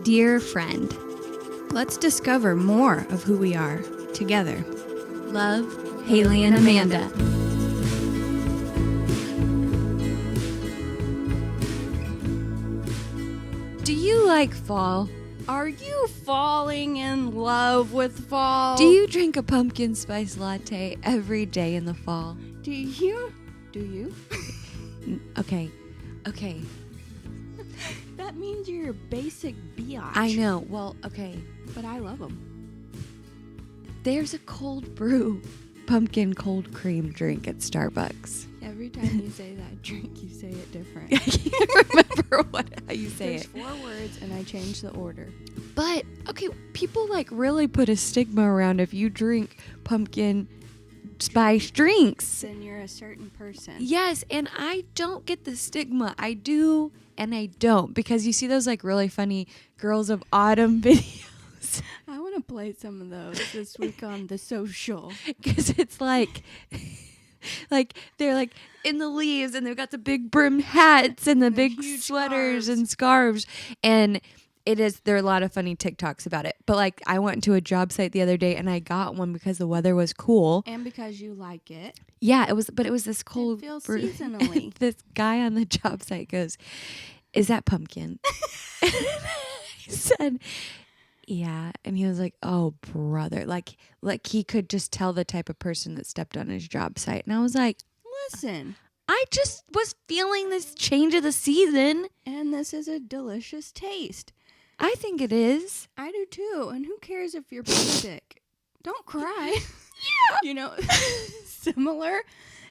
Dear friend, let's discover more of who we are together. Love, Haley and Amanda. Do you like fall? Are you falling in love with fall? Do you drink a pumpkin spice latte every day in the fall? Do you? Okay. That means you're a basic biatch. I know. Well, okay. But I love them. There's a cold brew pumpkin cold cream drink at Starbucks. Every time you say that drink, you say it different. I can't remember how you say There's it. 4 words and I changed the order. But, okay, people really put a stigma around if you drink pumpkin spice drinks. Then you're a certain person. Yes, and I don't get the stigma. I do and I don't, because you see those really funny Girls of Autumn videos. I want to play some of those this week on The Social. Because it's they're in the leaves and they've got the big brimmed hats and the big sweaters and scarves, and there are a lot of funny TikToks about it. But I went to a job site the other day and I got one because the weather was cool and because you like it. Yeah, it was this cold. It feels seasonally. This guy on the job site goes, "Is that pumpkin?" I said, "Yeah," and he was like, "Oh, brother!" Like he could just tell the type of person that stepped on his job site, and I was like, "Listen, I just was feeling this change of the season, and this is a delicious taste." I think it is. I do too, and who cares if you're basic? Don't cry. Yeah. Similar,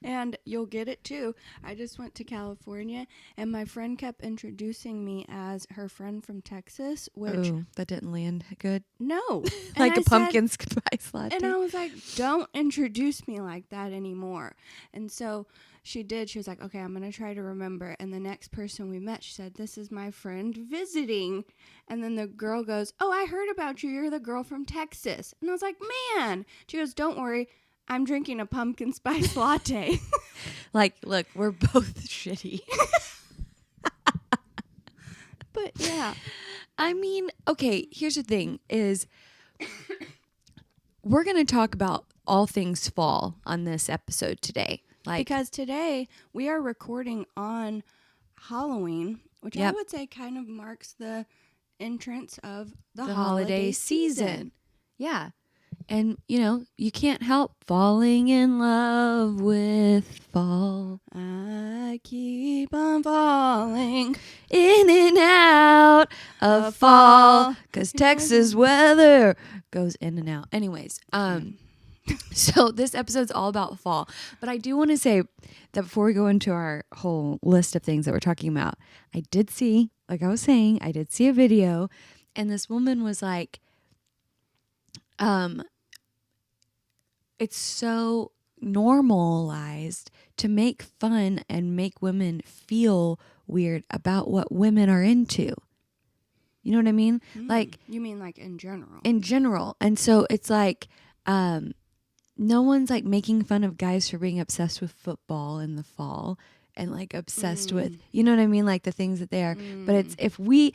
and you'll get it too. I just went to California, and my friend kept introducing me as her friend from Texas, which... Ooh, that didn't land good. No. Like a pumpkin spice latte. And I was like, don't introduce me like that anymore. And so she did. She was like, okay, I'm going to try to remember. And the next person we met, she said, this is my friend visiting. And then the girl goes, oh, I heard about you. You're the girl from Texas. And I was like, man. She goes, don't worry. I'm drinking a pumpkin spice latte. Look, we're both shitty. But yeah. I mean, okay, here's the thing is we're going to talk about all things fall on this episode today. Because today we are recording on Halloween, which I would say kind of marks the entrance of the holiday season. Yeah. And, you can't help falling in love with fall. I keep on falling in and out of fall. Because Texas weather goes in and out. Anyways, so this episode's all about fall. But I do want to say that before we go into our whole list of things that we're talking about, I did see a video, and this woman was like, it's so normalized to make fun and make women feel weird about what women are into. You know what I mean? You mean in general? In general. And so it's no one's making fun of guys for being obsessed with football in the fall and obsessed with, you know what I mean? The things that they are. But it's if we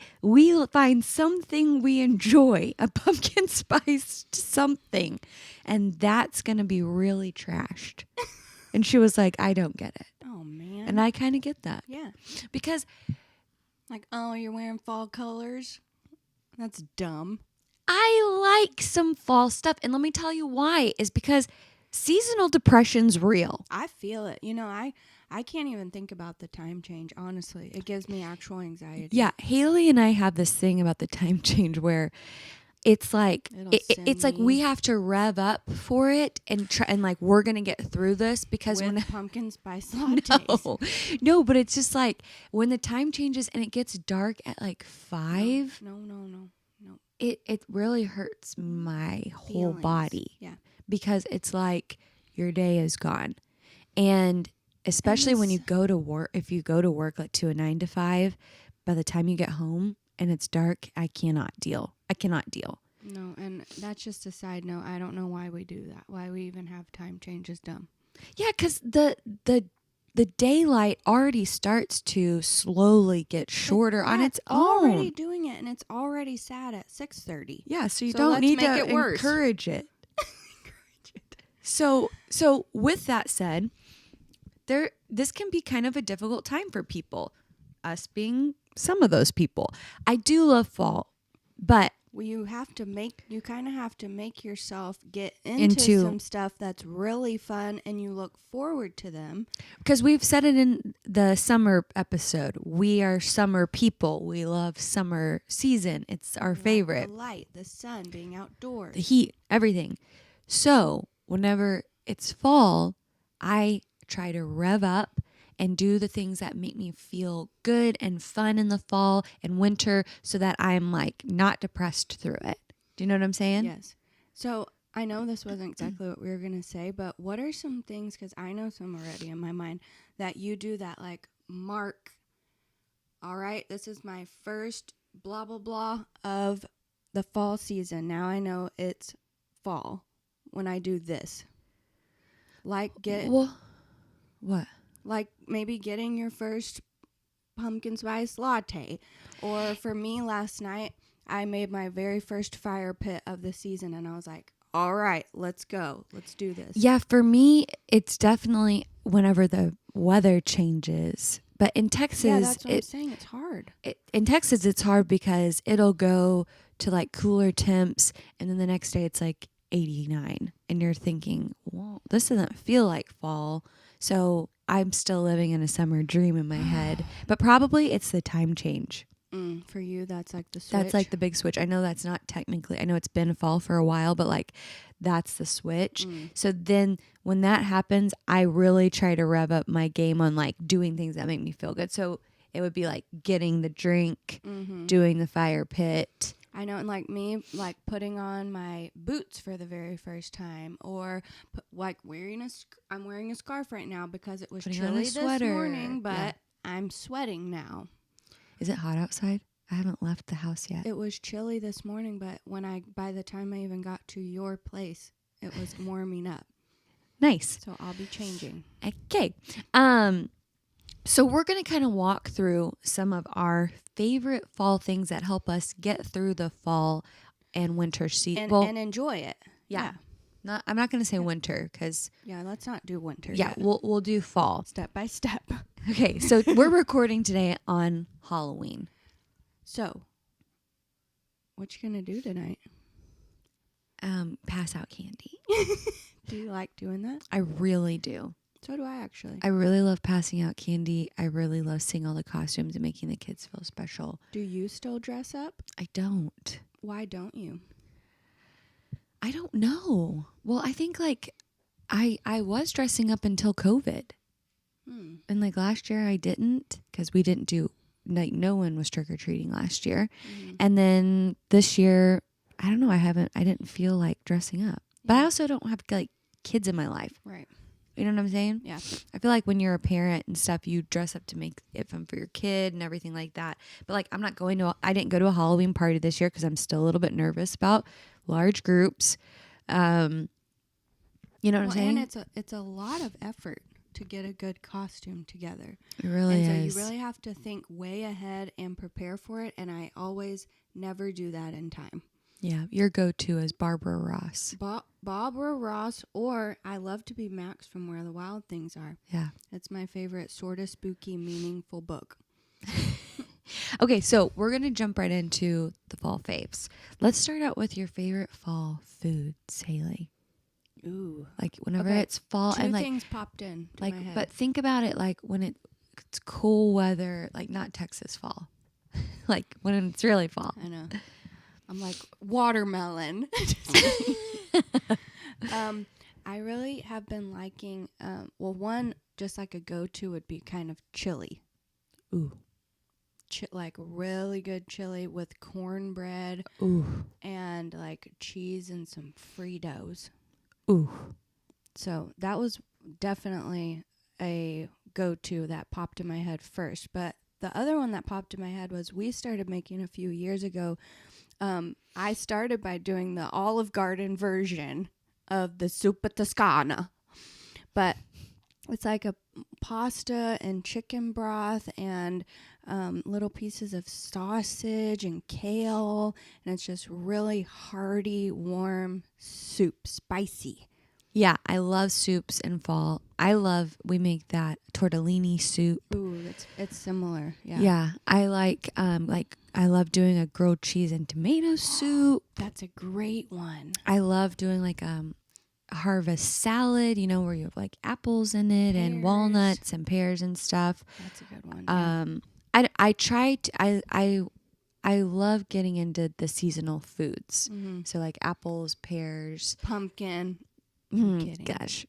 find something we enjoy, a pumpkin spiced something, and that's going to be really trashed. And she was like, I don't get it. Oh, man. And I kind of get that. Yeah. Because oh, you're wearing fall colors? That's dumb. I like some fall stuff. And let me tell you why. Is because seasonal depression's real. I feel it. I can't even think about the time change, honestly. It gives me actual anxiety. Yeah, Haley and I have this thing about the time change where it's it's we have to rev up for it and try, and we're going to get through this because with pumpkin spice lattes. No, but it's just when the time changes and it gets dark at 5. No. It really hurts my whole body. Yeah. Because it's your day is gone. And especially when you go to work, if you go to work to a 9 to 5, by the time you get home and it's dark, I cannot deal. No, and that's just a side note. I don't know why we do that. Why we even have time change is dumb. Yeah, because the daylight already starts to slowly get shorter on its own. Already doing it. and it's already sad at 6:30. Yeah, so you So don't let's need make to it worse. encourage it. So with that said, this can be kind of a difficult time for people, us being some of those people. I do love fall, but Well, you kind of have to make yourself get into some stuff that's really fun and you look forward to them. Because we've said it in the summer episode. We are summer people. We love summer season. It's our favorite. The light, the sun, being outdoors. The heat, everything. So whenever it's fall, I try to rev up and do the things that make me feel good and fun in the fall and winter so that I'm like not depressed through it. Do you know what I'm saying? Yes. So I know this wasn't exactly what we were going to say, but what are some things, because I know some already in my mind, that you do that like mark, all right, this is my first blah, blah, blah of the fall season. Now I know it's fall when I do this. Like What? Like maybe getting your first pumpkin spice latte. Or for me last night, I made my very first fire pit of the season and I was like, all right, let's go. Let's do this. Yeah, for me, it's definitely whenever the weather changes. But in Texas, yeah, that's what I'm saying. It's hard. In Texas, it's hard because it'll go to like cooler temps and then the next day it's like 89 and you're thinking, well, this doesn't feel like fall. So I'm still living in a summer dream in my head, but probably it's the time change. For you, that's like the switch. That's like the big switch. I know that's not technically, I know it's been fall for a while, but like that's the switch. So then when that happens, I really try to rev up my game on like doing things that make me feel good. So it would be like getting the drink, doing the fire pit. I know, and like me, like putting on my boots for the very first time, or like I'm wearing a scarf right now because it was chilly this morning, but I'm sweating now. Is it hot outside? I haven't left the house yet. It was chilly this morning, but by the time I even got to your place, it was warming up. Nice. So I'll be changing. Okay. So we're going to kind of walk through some of our favorite fall things that help us get through the fall and winter season. And enjoy it. Yeah. I'm not going to say winter because... Yeah, let's not do winter Yeah, yet. we'll do fall. Step by step. Okay, so we're recording today on Halloween. So, what you going to do tonight? Pass out candy. Do you like doing that? I really do. So do I, actually. I really love passing out candy. I really love seeing all the costumes and making the kids feel special. Do you still dress up? I don't. Why don't you? I don't know. Well, I think like I was dressing up until COVID. And like last year I didn't because we didn't do, like no one was trick-or-treating last year. And then this year, I don't know, I didn't feel like dressing up. But I also don't have like kids in my life. Right. You know what I'm saying? Yeah. I feel like when you're a parent and stuff, you dress up to make it fun for your kid and everything like that. But like I didn't go to a Halloween party this year because I'm still a little bit nervous about large groups. You know what I'm saying? And it's a lot of effort to get a good costume together. It really is. So you really have to think way ahead and prepare for it. And I always never do that in time. Yeah, your go-to is Barbara Ross. Barbara Ross, or I love to be Max from Where the Wild Things Are. Yeah. It's my favorite sort of spooky, meaningful book. Okay, so we're going to jump right into the fall faves. Let's start out with your favorite fall foods, Haley. Ooh. Like whenever it's fall Two and like things popped in to like my head. but think about it like when it's cool weather, like not Texas fall. Like when it's really fall. I know. I'm like watermelon. I really have been liking one just like a go-to would be kind of chili. Ooh. Like really good chili with cornbread. Ooh. And like cheese and some Fritos. Ooh. So that was definitely a go-to that popped in my head first. But the other one that popped in my head was we started making a few years ago. I started by doing the Olive Garden version of the Zuppa Toscana. But it's like a pasta and chicken broth and little pieces of sausage and kale, and it's just really hearty, warm soup, spicy. Yeah, I love soups in fall. We make that tortellini soup. Ooh, it's similar. Yeah. Yeah, I I love doing a grilled cheese and tomato soup. That's a great one. I love doing like harvest salad, where you have like apples in it and walnuts and pears and stuff. That's a good one. Yeah. I love getting into the seasonal foods. Mm-hmm. So like apples, pears, Pumpkin. Gosh.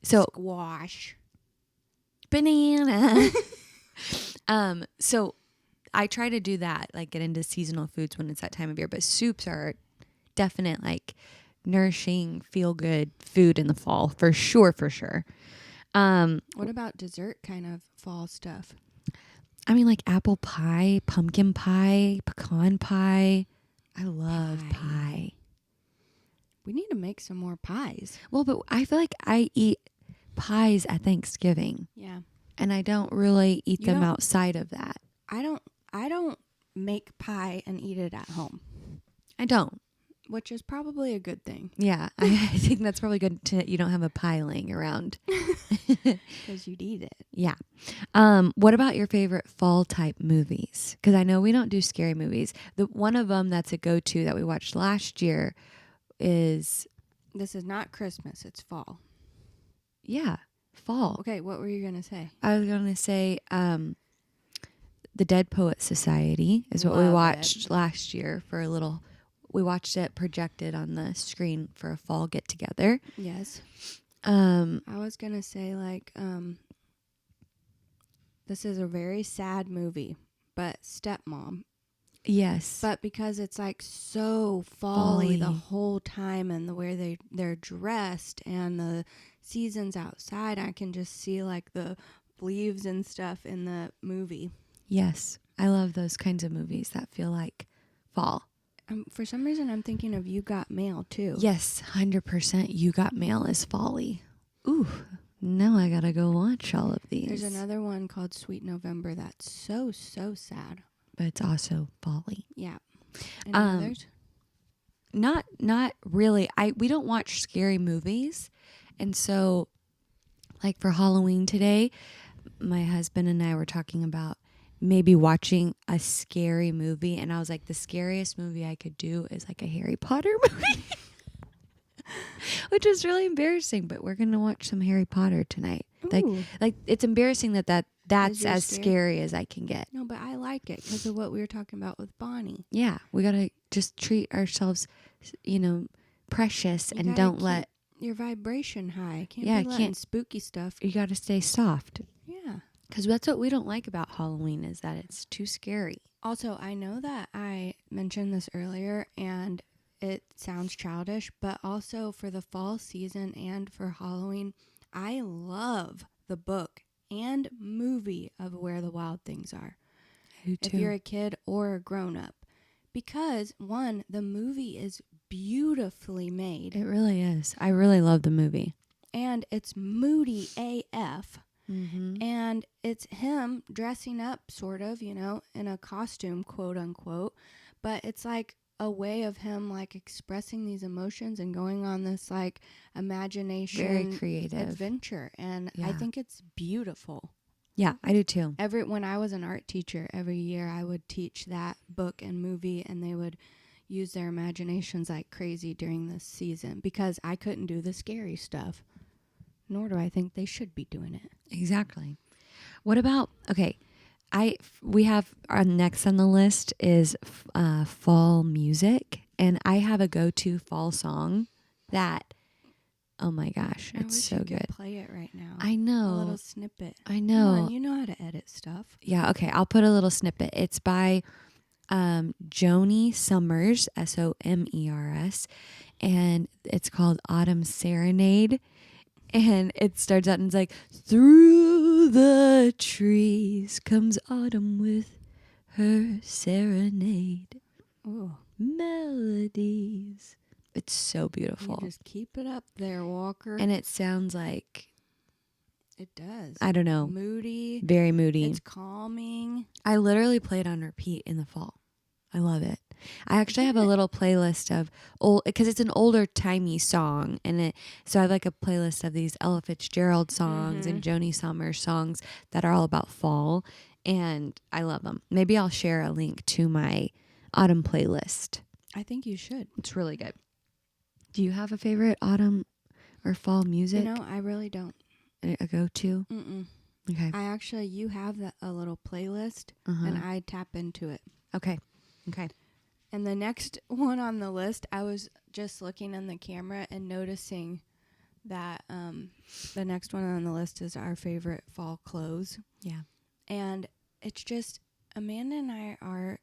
So squash. Banana. So I try to do that, like get into seasonal foods when it's that time of year, but soups are definite like nourishing, feel good food in the fall for sure. What about dessert kind of fall stuff? I mean, like apple pie, pumpkin pie, pecan pie. I love pie. We need to make some more pies. Well, but I feel like I eat pies at Thanksgiving. Yeah. And I don't really eat them outside of that. I don't make pie and eat it at home. I don't. Which is probably a good thing. Yeah. I think that's probably good you don't have a pie laying around. Because you'd eat it. Yeah. What about your favorite fall type movies? Because I know we don't do scary movies. One of them that's a go-to that we watched last year is... This is not Christmas. It's fall. Yeah. Fall. Okay. What were you going to say? I was going to say The Dead Poet Society is what we watched last year for a little... We watched it projected on the screen for a fall get together. Yes. I was going to say this is a very sad movie, but Stepmom. Yes. But because it's like so fall-y the whole time and the way they're dressed and the seasons outside, I can just see like the leaves and stuff in the movie. Yes. I love those kinds of movies that feel like fall. For some reason, I'm thinking of You Got Mail, too. Yes, 100%. You Got Mail is fall-y. Ooh, now I gotta go watch all of these. There's another one called Sweet November that's so sad. But it's also fall-y. Yeah. Any others? Not really. We don't watch scary movies. And so, like for Halloween today, my husband and I were talking about maybe watching a scary movie, and I was like, the scariest movie I could do is like a Harry Potter movie. Which is really embarrassing, but we're gonna watch some Harry Potter tonight. Like it's embarrassing that's as scary as I can get. No, but I like it because of what we were talking about with Bonnie. Yeah, we gotta just treat ourselves, precious, and don't let your vibration high. Can't spooky stuff. You gotta stay soft. Yeah. Because that's what we don't like about Halloween is that it's too scary. Also, I know that I mentioned this earlier and it sounds childish, but also for the fall season and for Halloween, I love the book and movie of Where the Wild Things Are. I do too. If you're a kid or a grown-up. Because, one, the movie is beautifully made. It really is. I really love the movie. And it's moody AF. Mm-hmm. And it's him dressing up sort of, in a costume, quote unquote, but it's like a way of him like expressing these emotions and going on this like imagination, very creative adventure. And I think it's beautiful. Yeah, I do too. When I was an art teacher, every year I would teach that book and movie, and they would use their imaginations like crazy during this season because I couldn't do the scary stuff. Nor do I think they should be doing it. Exactly. What about, we have our next on the list is fall music. And I have a go-to fall song that, oh my gosh, it's so good. Could play it right now. I know. A little snippet. I know. Come on, you know how to edit stuff. Yeah, okay. I'll put a little snippet. It's by Joanie Summers, Somers. And it's called Autumn Serenade. And it starts out and it's like, through the trees comes autumn with her serenade. Ooh. Melodies. It's so beautiful. You just keep it up there, Walker. And it sounds like It does. I don't know. Moody. Very moody. It's calming. I literally play it on repeat in the fall. I love it. I actually have a little playlist of old, because it's an older timey song, so I have like a playlist of these Ella Fitzgerald songs and Joanie Summers songs that are all about fall, and I love them. Maybe I'll share a link to my autumn playlist. I think you should. It's really good. Do you have a favorite autumn or fall music? You know, I really don't. A go-to? Okay. You have a little playlist, and I tap into it. Okay. And the next one on the list, I was just looking in the camera and noticing that the next one on the list is our favorite fall clothes. Yeah. And it's just, Amanda and I are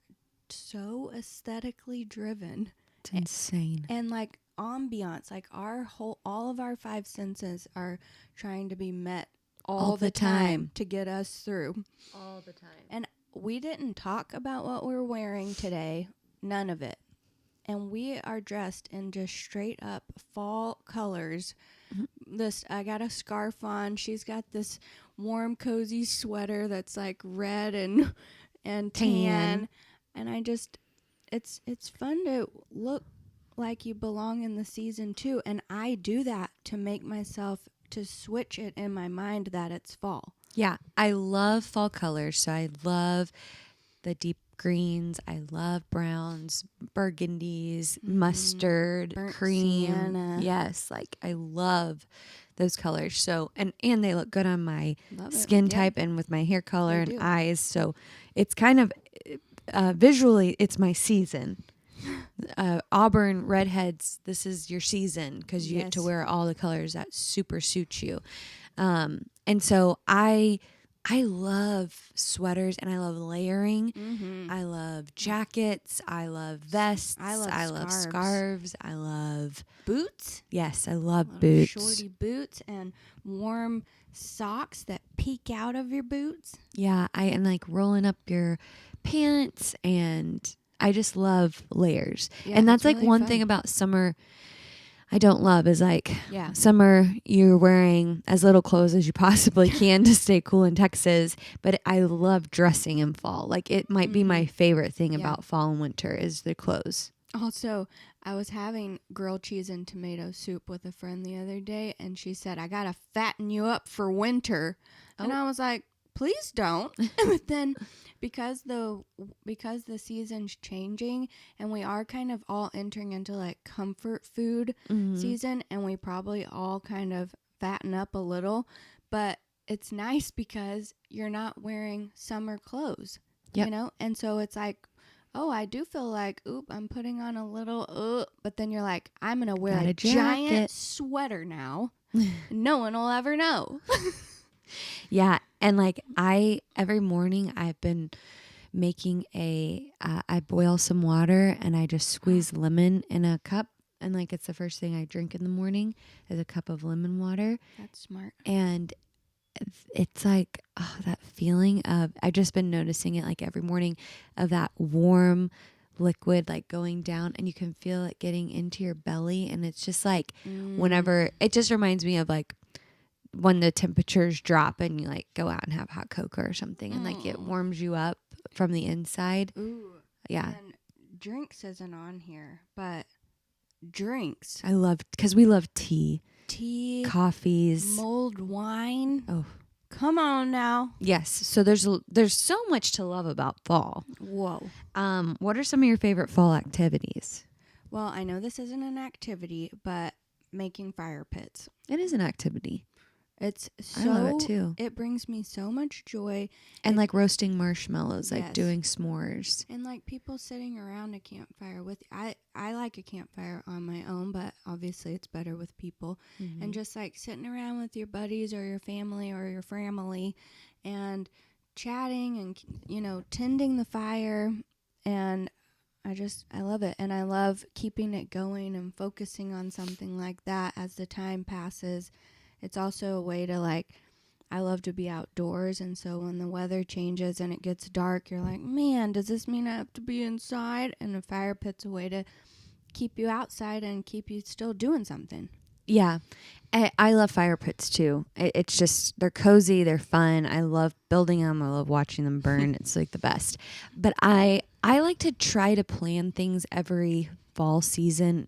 so aesthetically driven. It's insane. And like ambiance, like all of our five senses are trying to be met all the time to get us through. All the time. And we didn't talk about what we're wearing today. None of it. And we are dressed in just straight up fall colors. I got a scarf on. She's got this warm, cozy sweater that's like red and tan. And it's fun to look like you belong in the season too. And I do that to make myself, to switch it in my mind that it's fall. Yeah, I love fall colors. So I love the deep greens. I love browns, burgundies, mustard, Burnt cream. sienna. Yes, like I love those colors. So and they look good on my Love skin it. type and with my hair color and do. eyes. So it's kind of visually, it's my season. Auburn redheads, this is your season because you get to wear all the colors that super suit you. And so I love sweaters and I love layering. I love jackets. I love vests. I love scarves. I love boots. Yes, I love boots. Shorty boots and warm socks that peek out of your boots. Yeah, and like rolling up your pants, and I just love layers. Yeah, and that's like really one fun. thing about summer I don't love is like Yeah. summer you're wearing as little clothes as you possibly can to stay cool in Texas, but I love dressing in fall. Like it might be my favorite thing about fall and winter is the clothes. Also, I was having grilled cheese and tomato soup with a friend the other day, and she said, I got to fatten you up for winter. And I was like, please don't. But then because the season's changing and we are kind of all entering into like comfort food season, and we probably all kind of fatten up a little, but it's nice because you're not wearing summer clothes, you know? And so it's like, oh, I do feel like, I'm putting on a little, but then you're like, I'm going to wear a giant sweater now. No one will ever know. Yeah. And like every morning I've been making I boil some water and I just squeeze lemon in a cup. And like, it's the first thing I drink in the morning is a cup of lemon water. That's smart. And it's like that feeling of, I've just been noticing it like every morning of that warm liquid like going down, and you can feel it getting into your belly. And it's just like whenever, it just reminds me of like when the temperatures drop and you like go out and have hot cocoa or something, and like it warms you up from the inside. Ooh. Yeah. And drinks isn't on here, but drinks. I love, because we love tea, coffees, mulled wine. Oh, come on now. Yes. So there's so much to love about fall. Whoa. What are some of your favorite fall activities? Well, I know this isn't an activity, but making fire pits. It is an activity. It's I love it too. It brings me so much joy. And like roasting marshmallows, like Yes. doing s'mores. And like people sitting around a campfire with, I like a campfire on my own, but obviously it's better with people. And just like sitting around with your buddies or your family and chatting and, you know, tending the fire. And I love it. And I love keeping it going and focusing on something like that as the time passes. It's also a way to like, I love to be outdoors. And so when the weather changes and it gets dark, you're like, man, does this mean I have to be inside? And a fire pit's a way to keep you outside and keep you still doing something. Yeah. I love fire pits too. It's just, they're cozy, they're fun. I love building them. I love watching them burn. It's like the best. But I like to try to plan things every season,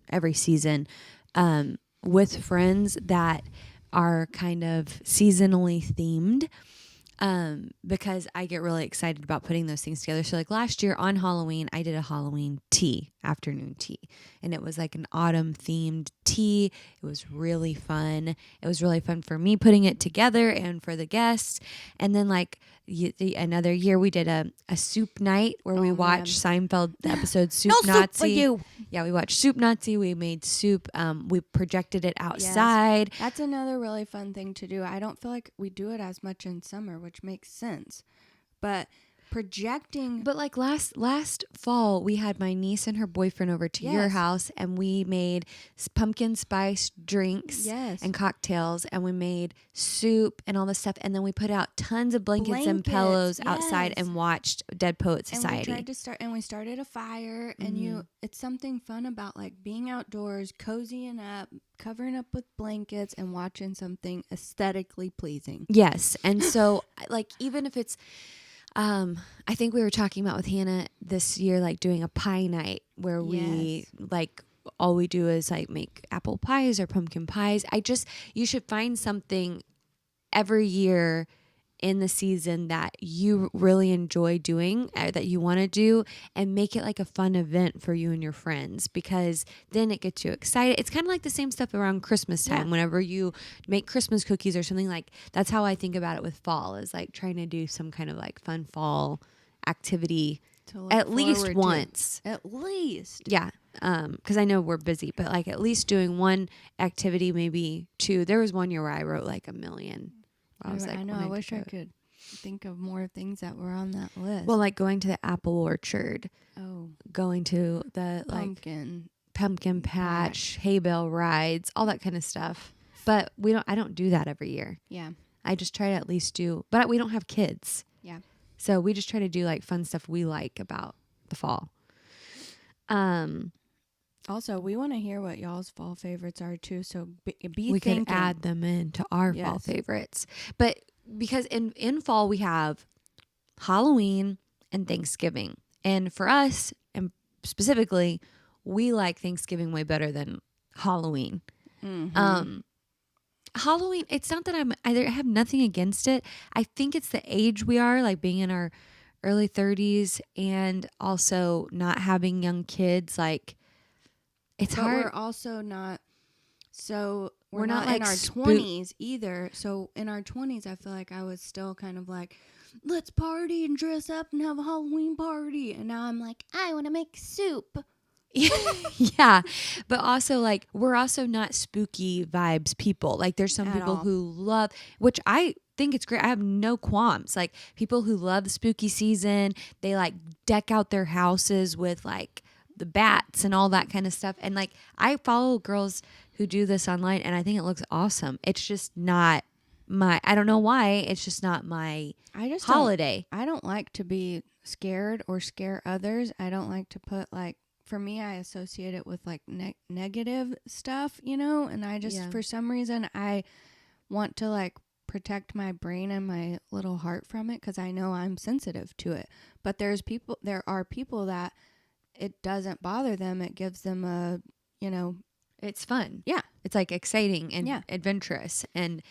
with friends that are kind of seasonally themed. Because I get really excited about putting those things together. So like last year on Halloween, I did a Halloween afternoon tea, and it was like an autumn themed tea. It was really fun. It was really fun for me putting it together and for the guests. And then like another year we did a soup night where we watched Seinfeld episode Soup Nazi. Soup for you. Yeah, we watched Soup Nazi. We made soup. We projected it outside. Yes. That's another really fun thing to do. I don't feel like we do it as much in summer, which makes sense. But projecting. But like last fall, we had my niece and her boyfriend over to your house, and we made pumpkin spice drinks and cocktails, and we made soup and all this stuff, and then we put out tons of blankets and pillows outside and watched Dead Poet Society. And we started a fire, and it's something fun about like being outdoors, cozying up, covering up with blankets, and watching something aesthetically pleasing. Yes, and so like even if it's I think we were talking about with Hannah this year, like doing a pie night where we like all we do is like make apple pies or pumpkin pies. You should find something every year in the season that you really enjoy doing, that you want to do, and make it like a fun event for you and your friends, because then it gets you excited. It's kind of like the same stuff around Christmas time. Whenever you make Christmas cookies or something, like that's how I think about it with fall, is like trying to do some kind of like fun fall activity at least once. At least. Yeah. Because I know we're busy, but like at least doing one activity, maybe two. There was one year where I wrote like 1 million. I know. I wish I could think of more things that were on that list. Well, like going to the apple orchard. Oh. Going to the pumpkin patch, hay bale rides, all that kind of stuff. But I don't do that every year. Yeah. I just try to at least but we don't have kids. Yeah. So we just try to do like fun stuff we like about the fall. Also, we want to hear what y'all's fall favorites are too. So we can add them into our fall favorites. But because in fall we have Halloween and Thanksgiving, and for us, and specifically, we like Thanksgiving way better than Halloween. Mm-hmm. Halloween, it's not that I have nothing against it. I think it's the age we are, like being in our early 30s and also not having young kids, like. It's hard. We're also not. So we're not like in our 20s either. So in our 20s, I feel like I was still kind of like, let's party and dress up and have a Halloween party. And now I'm like, I want to make soup. Yeah. But also like, we're also not spooky vibes people. Like there's some people who love, which I think it's great. I have no qualms. Like people who love the spooky season, they like deck out their houses with like the bats and all that kind of stuff. And like, I follow girls who do this online, and I think it looks awesome. It's just not I don't know why. It's just not my holiday. I don't like to be scared or scare others. I don't like to put like, for me, I associate it with like negative stuff, and I just, for some reason, I want to like protect my brain and my little heart from it, because I know I'm sensitive to it. But there are people that it doesn't bother them. It gives them it's fun. Yeah. It's like exciting and adventurous. And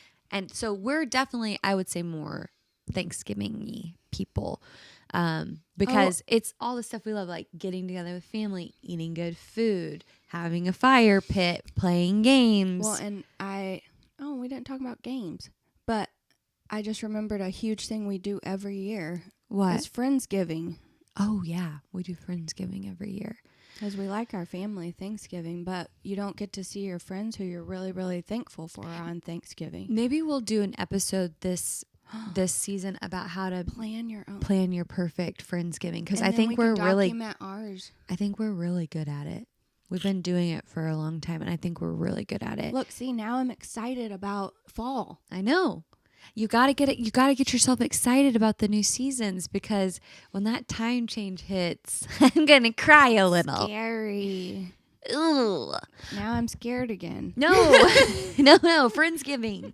so we're definitely, I would say, more Thanksgiving-y people. Because it's all the stuff we love, like getting together with family, eating good food, having a fire pit, playing games. Well, and we didn't talk about games, but I just remembered a huge thing we do every year. What? It's Friendsgiving. Oh, yeah. We do Friendsgiving every year. Because we like our family Thanksgiving, but you don't get to see your friends who you're really, really thankful for on Thanksgiving. Maybe we'll do an episode this season about how to plan your perfect Friendsgiving. Because I think we're document ours. I think we're really good at it. We've been doing it for a long time, and I think we're really good at it. Look, see, now I'm excited about fall. I know. You got to get it. You got to get yourself excited about the new seasons, because when that time change hits, I'm going to cry a little. Scary. Ugh. Now I'm scared again. No, no, Friendsgiving,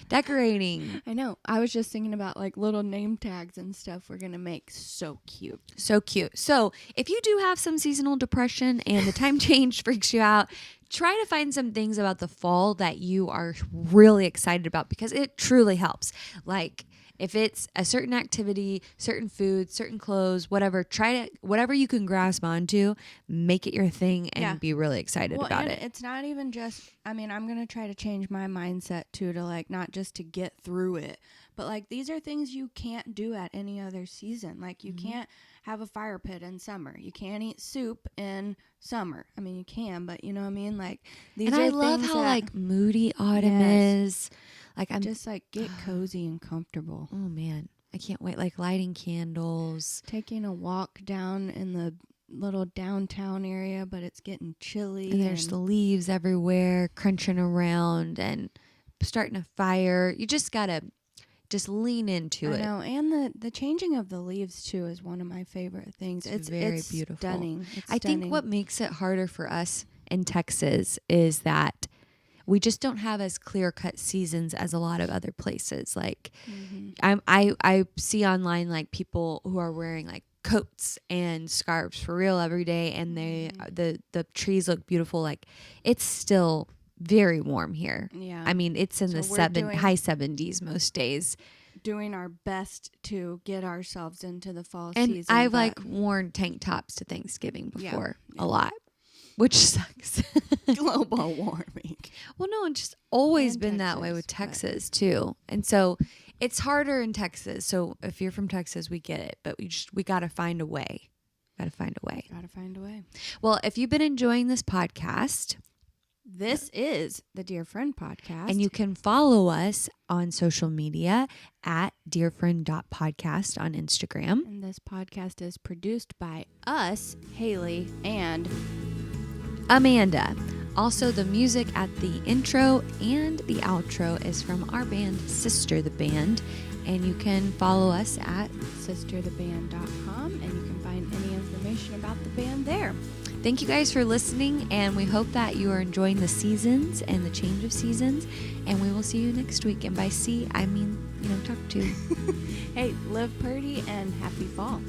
decorating. I know. I was just thinking about like little name tags and stuff we're going to make. So cute. So cute. So if you do have some seasonal depression and the time change freaks you out, try to find some things about the fall that you are really excited about, because it truly helps. Like, if it's a certain activity, certain foods, certain clothes, whatever, try to, whatever you can grasp onto, make it your thing and be really excited about it. It's not even just, I mean, I'm going to try to change my mindset too, to like, not just to get through it, but like, these are things you can't do at any other season. Like, you can't have a fire pit in summer. You can't eat soup in summer. I mean, you can, but you know what I mean? Like, these and are I love things how that, like moody autumn is. Like, I'm just like get cozy and comfortable. Oh man, I can't wait. Like lighting candles, taking a walk down in the little downtown area, but it's getting chilly. And there's the leaves everywhere crunching around and starting a fire. You just gotta just lean into it. I know, and the changing of the leaves too is one of my favorite things. It's very beautiful. Stunning. I think what makes it harder for us in Texas is that we just don't have as clear-cut seasons as a lot of other places. Like, I see online like people who are wearing like coats and scarves for real every day, and the trees look beautiful. Like, it's still very warm here. Yeah, I mean, it's in the high 70s most days. Doing our best to get ourselves into the fall and season. I've like worn tank tops to Thanksgiving before a lot. Which sucks. Global warming. Well, no, it's just always been that way with Texas too. And so it's harder in Texas. So if you're from Texas, we get it. But we got to find a way. Gotta find a way. Well, if you've been enjoying this podcast, this is the Dear Friend Podcast. And you can follow us on social media at dearfriend.podcast on Instagram. And this podcast is produced by us, Haley, and Amanda. Also, the music at the intro and the outro is from our band, Sister the Band. And you can follow us at sistertheband.com, and you can find any information about the band there. Thank you guys for listening, and we hope that you are enjoying the seasons and the change of seasons. And we will see you next week. And by see, I mean, talk to. Hey, live pretty and happy fall.